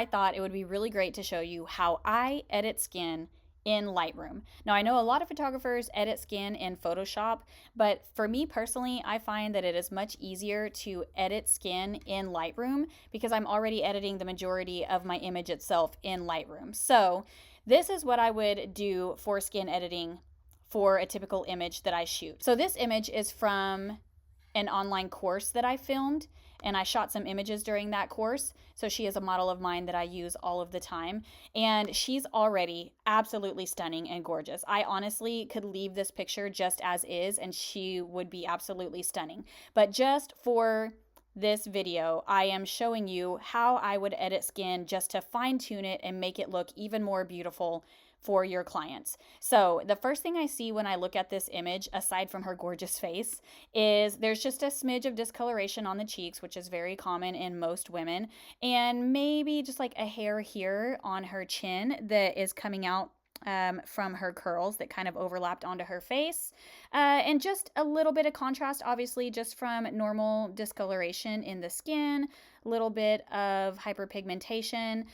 I thought it would be really great to show you how I edit skin in Lightroom. Now, I know a lot of photographers edit skin in Photoshop, but for me personally, I find that it is much easier to edit skin in Lightroom because I'm already editing the majority of my image itself in Lightroom. So, this is what I would do for skin editing for a typical image that I shoot. So, this image is from an online course that I filmed, and I shot some images during that course. So she is a model of mine that I use all of the time, and she's already absolutely stunning and gorgeous. I honestly could leave this picture just as is and she would be absolutely stunning. But just for this video, I am showing you how I would edit skin just to fine tune it and make it look even more beautiful for your clients. So the first thing I see when I look at this image, aside from her gorgeous face, is there's just a smidge of discoloration on the cheeks, which is very common in most women, and maybe just like a hair here on her chin that is coming out from her curls that kind of overlapped onto her face. And just a little bit of contrast, obviously, just from normal discoloration in the skin, a little bit of hyperpigmentation.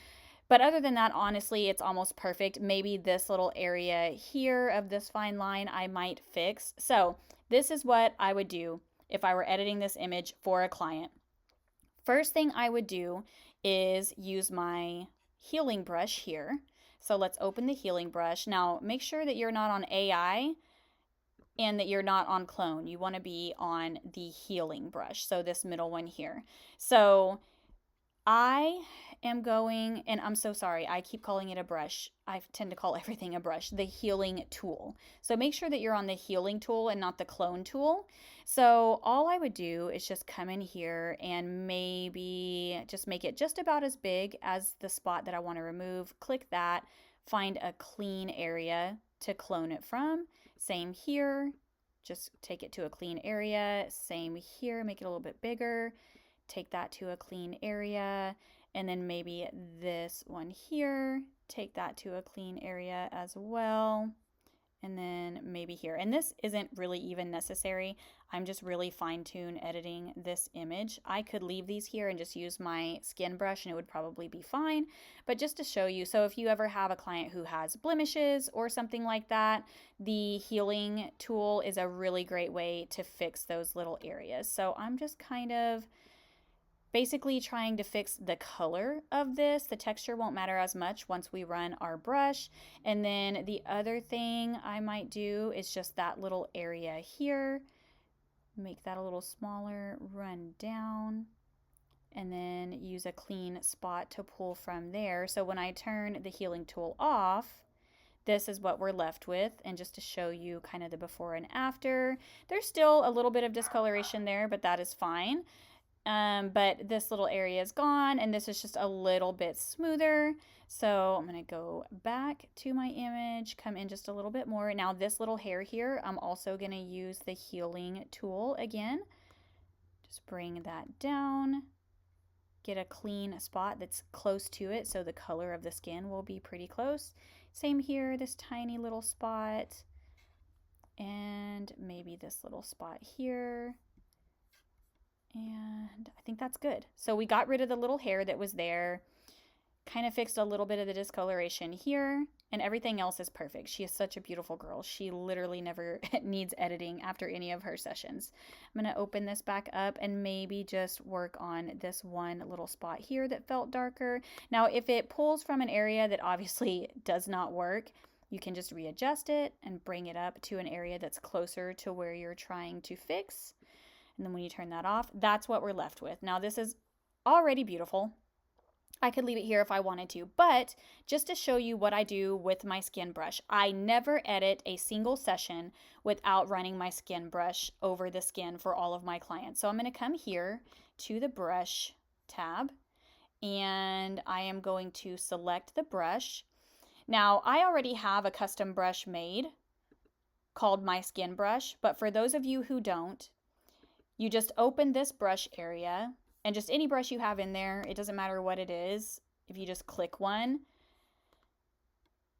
But other than that, honestly, it's almost perfect. Maybe this little area here of this fine line I might fix. So this is what I would do if I were editing this image for a client. First thing I would do is use my healing brush here. So let's open the healing brush. Now make sure that you're not on AI and that you're not on clone. You want to be on the healing brush. So this middle one here. So I am going, and I'm so sorry, I keep calling it a brush. I tend to call everything a brush, the healing tool. So make sure that you're on the healing tool and not the clone tool. So all I would do is just come in here and maybe just make it just about as big as the spot that I want to remove. Click that, find a clean area to clone it from. Same here, just take it to a clean area. Same here, make it a little bit bigger. Take that to a clean area, and then maybe this one here, take that to a clean area as well, and then maybe here. And this isn't really even necessary. I'm just really fine-tune editing this image. I could leave these here and just use my skin brush and it would probably be fine, but just to show you, so if you ever have a client who has blemishes or something like that, the healing tool is a really great way to fix those little areas. So I'm just kind of basically trying to fix the color of this. The texture won't matter as much once we run our brush. And then the other thing I might do is just that little area here. Make that a little smaller, run down, and then use a clean spot to pull from there. So when I turn the healing tool off, this is what we're left with. And just to show you kind of the before and after, there's still a little bit of discoloration there, but that is fine. But this little area is gone, and this is just a little bit smoother. So I'm going to go back to my image, come in just a little bit more. Now this little hair here, I'm also going to use the healing tool again. Just bring that down, get a clean spot that's close to it so the color of the skin will be pretty close. Same here, this tiny little spot, and maybe this little spot here. And I think that's good. So we got rid of the little hair that was there, kind of fixed a little bit of the discoloration here, and everything else is perfect. She is such a beautiful girl. She literally never needs editing after any of her sessions. I'm going to open this back up and maybe just work on this one little spot here that felt darker. Now, if it pulls from an area that obviously does not work, you can just readjust it and bring it up to an area that's closer to where you're trying to fix. And then when you turn that off, that's what we're left with. Now this is already beautiful. I could leave it here if I wanted to, but just to show you what I do with my skin brush, I never edit a single session without running my skin brush over the skin for all of my clients. So I'm going to come here to the brush tab, and I am going to select the brush. Now I already have a custom brush made called my skin brush, but for those of you who don't, you just open this brush area, and just any brush you have in there, it doesn't matter what it is. If you just click one,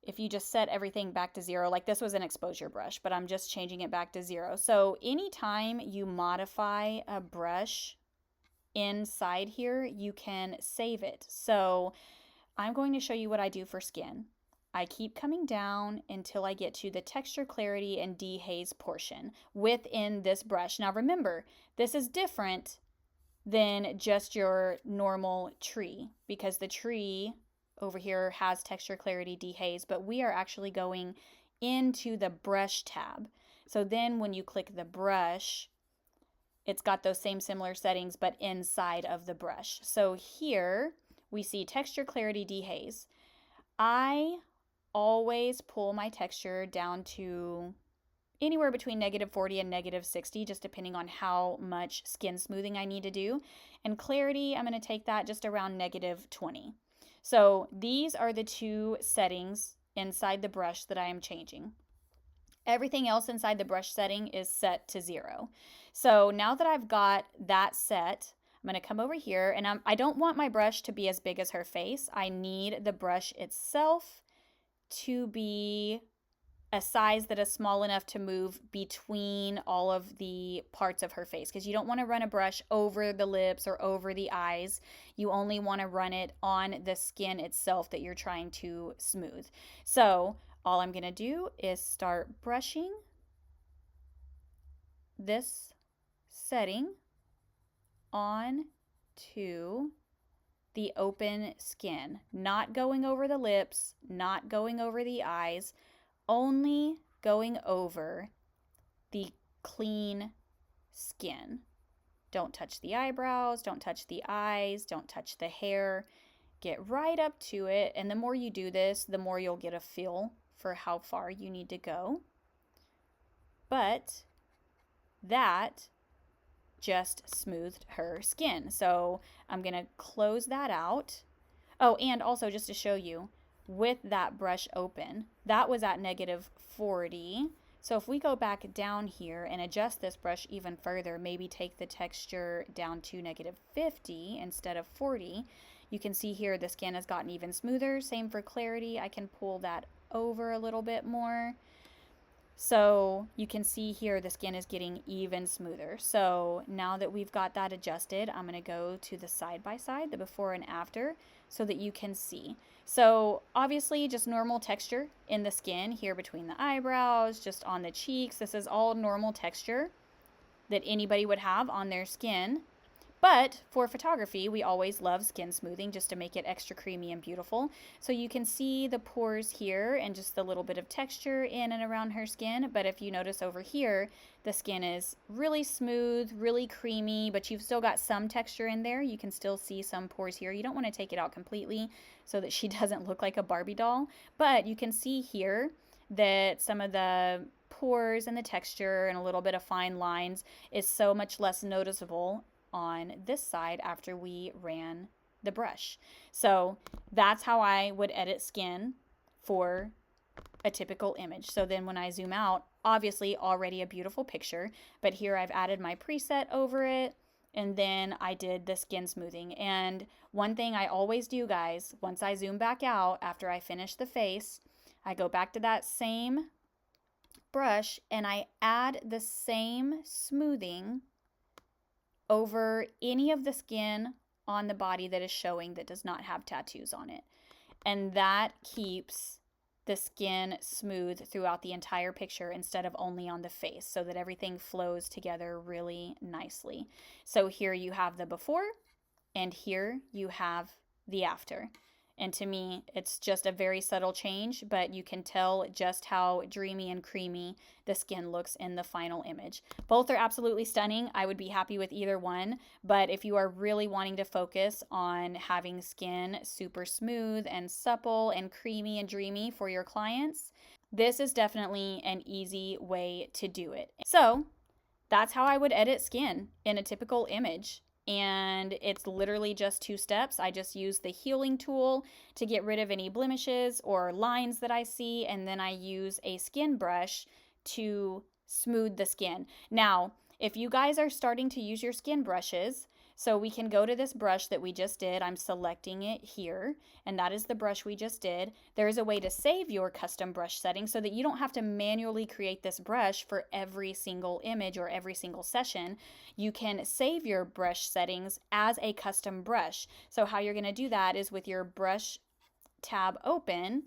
if you just set everything back to 0, like this was an exposure brush, but I'm just changing it back to 0. So anytime you modify a brush inside here, you can save it. So I'm going to show you what I do for skin. I keep coming down until I get to the texture, clarity, and dehaze portion within this brush. Now remember, this is different than just your normal tree, because the tree over here has texture, clarity, dehaze, but we are actually going into the brush tab. So then when you click the brush, it's got those same similar settings, but inside of the brush. So here we see texture, clarity, dehaze. I always pull my texture down to anywhere between -40 and -60, just depending on how much skin smoothing I need to do. And clarity, I'm going to take that just around -20. So these are the two settings inside the brush that I am changing. Everything else inside the brush setting is set to 0. So now that I've got that set, I'm going to come over here, and I don't want my brush to be as big as her face. I need the brush itself to be a size that is small enough to move between all of the parts of her face, because you don't want to run a brush over the lips or over the eyes. You only want to run it on the skin itself that you're trying to smooth. So all I'm going to do is start brushing this setting on to the open skin, not going over the lips, not going over the eyes, only going over the clean skin. Don't touch the eyebrows, don't touch the eyes, don't touch the hair. Get right up to it, and the more you do this, the more you'll get a feel for how far you need to go. But that just smoothed her skin. So I'm going to close that out. Oh, and also just to show you, with that brush open, that was at -40. So if we go back down here and adjust this brush even further, maybe take the texture down to -50 instead of 40, you can see here the skin has gotten even smoother. Same for clarity. I can pull that over a little bit more. So you can see here the skin is getting even smoother. So now that we've got that adjusted, I'm going to go to the side by side, the before and after, so that you can see. So obviously just normal texture in the skin here between the eyebrows, just on the cheeks. This is all normal texture that anybody would have on their skin. But for photography, we always love skin smoothing just to make it extra creamy and beautiful. So you can see the pores here and just the little bit of texture in and around her skin. But if you notice over here, the skin is really smooth, really creamy, but you've still got some texture in there. You can still see some pores here. You don't want to take it out completely so that she doesn't look like a Barbie doll. But you can see here that some of the pores and the texture and a little bit of fine lines is so much less noticeable on this side after we ran the brush. So that's how I would edit skin for a typical image. So then when I zoom out, obviously already a beautiful picture, but here I've added my preset over it, and then I did the skin smoothing. And one thing I always do, guys, once I zoom back out after I finish the face, I go back to that same brush and I add the same smoothing over any of the skin on the body that is showing that does not have tattoos on it. And that keeps the skin smooth throughout the entire picture instead of only on the face, so that everything flows together really nicely. So here you have the before and here you have the after. And to me, it's just a very subtle change, but you can tell just how dreamy and creamy the skin looks in the final image. Both are absolutely stunning. I would be happy with either one, but if you are really wanting to focus on having skin super smooth and supple and creamy and dreamy for your clients, this is definitely an easy way to do it. So that's how I would edit skin in a typical image. And it's literally just 2 steps. I just use the healing tool to get rid of any blemishes or lines that I see, and then I use a skin brush to smooth the skin. Now, if you guys are starting to use your skin brushes, so we can go to this brush that we just did. I'm selecting it here, and that is the brush we just did. There is a way to save your custom brush setting so that you don't have to manually create this brush for every single image or every single session. You can save your brush settings as a custom brush. So how you're going to do that is with your brush tab open,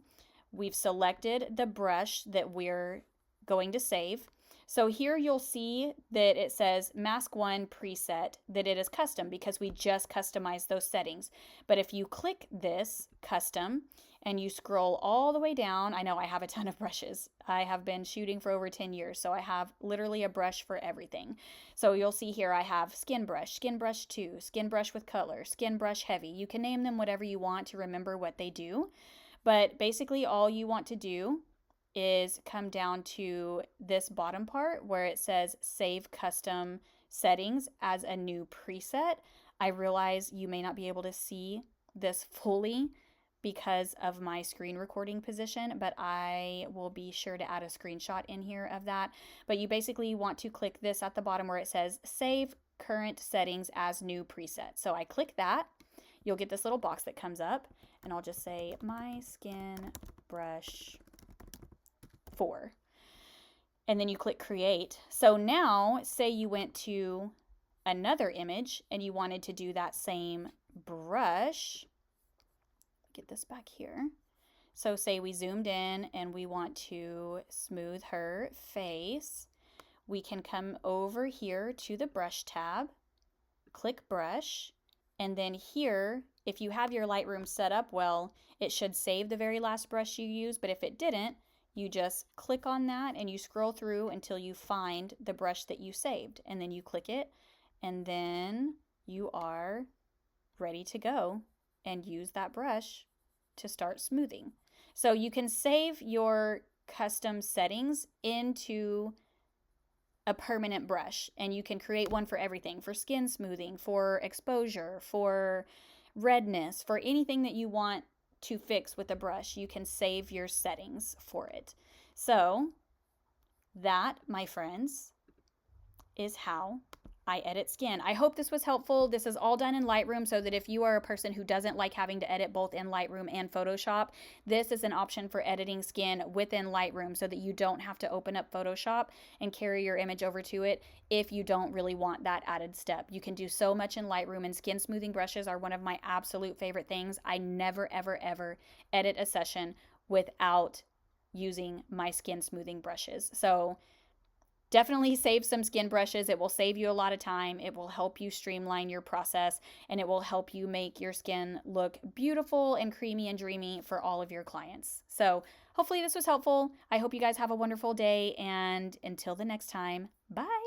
we've selected the brush that we're going to save. So here you'll see that it says Mask 1 preset, that it is custom because we just customized those settings. But if you click this custom and you scroll all the way down, I know I have a ton of brushes. I have been shooting for over 10 years, so I have literally a brush for everything. So you'll see here I have Skin Brush 2, Skin Brush with Color, Skin Brush Heavy. You can name them whatever you want to remember what they do. But basically all you want to do is come down to this bottom part where it says Save Custom Settings as a new preset. I realize you may not be able to see this fully because of my screen recording position, but I will be sure to add a screenshot in here of that. But you basically want to click this at the bottom where it says Save Current Settings as New Preset. So I click that. You'll get this little box that comes up, and I'll just say My Skin Brush 4. And then you click create. So now say you went to another image and you wanted to do that same brush. Get this back here. So say we zoomed in and we want to smooth her face. We can come over here to the brush tab, click brush, and then here, if you have your Lightroom set up well, it should save the very last brush you use, but if it didn't, you just click on that and you scroll through until you find the brush that you saved, and then you click it, and then you are ready to go and use that brush to start smoothing. So you can save your custom settings into a permanent brush, and you can create one for everything, for skin smoothing, for exposure, for redness, for anything that you want to fix with a brush. You can save your settings for it. So that, my friends, is how I edit skin. I hope this was helpful. This is all done in Lightroom, so that if you are a person who doesn't like having to edit both in Lightroom and Photoshop, this is an option for editing skin within Lightroom so that you don't have to open up Photoshop and carry your image over to it if you don't really want that added step. You can do so much in Lightroom, and skin smoothing brushes are one of my absolute favorite things. I never, ever, ever edit a session without using my skin smoothing brushes. So definitely save some skin brushes. It will save you a lot of time. It will help you streamline your process, and it will help you make your skin look beautiful and creamy and dreamy for all of your clients. So hopefully this was helpful. I hope you guys have a wonderful day, and until the next time, bye.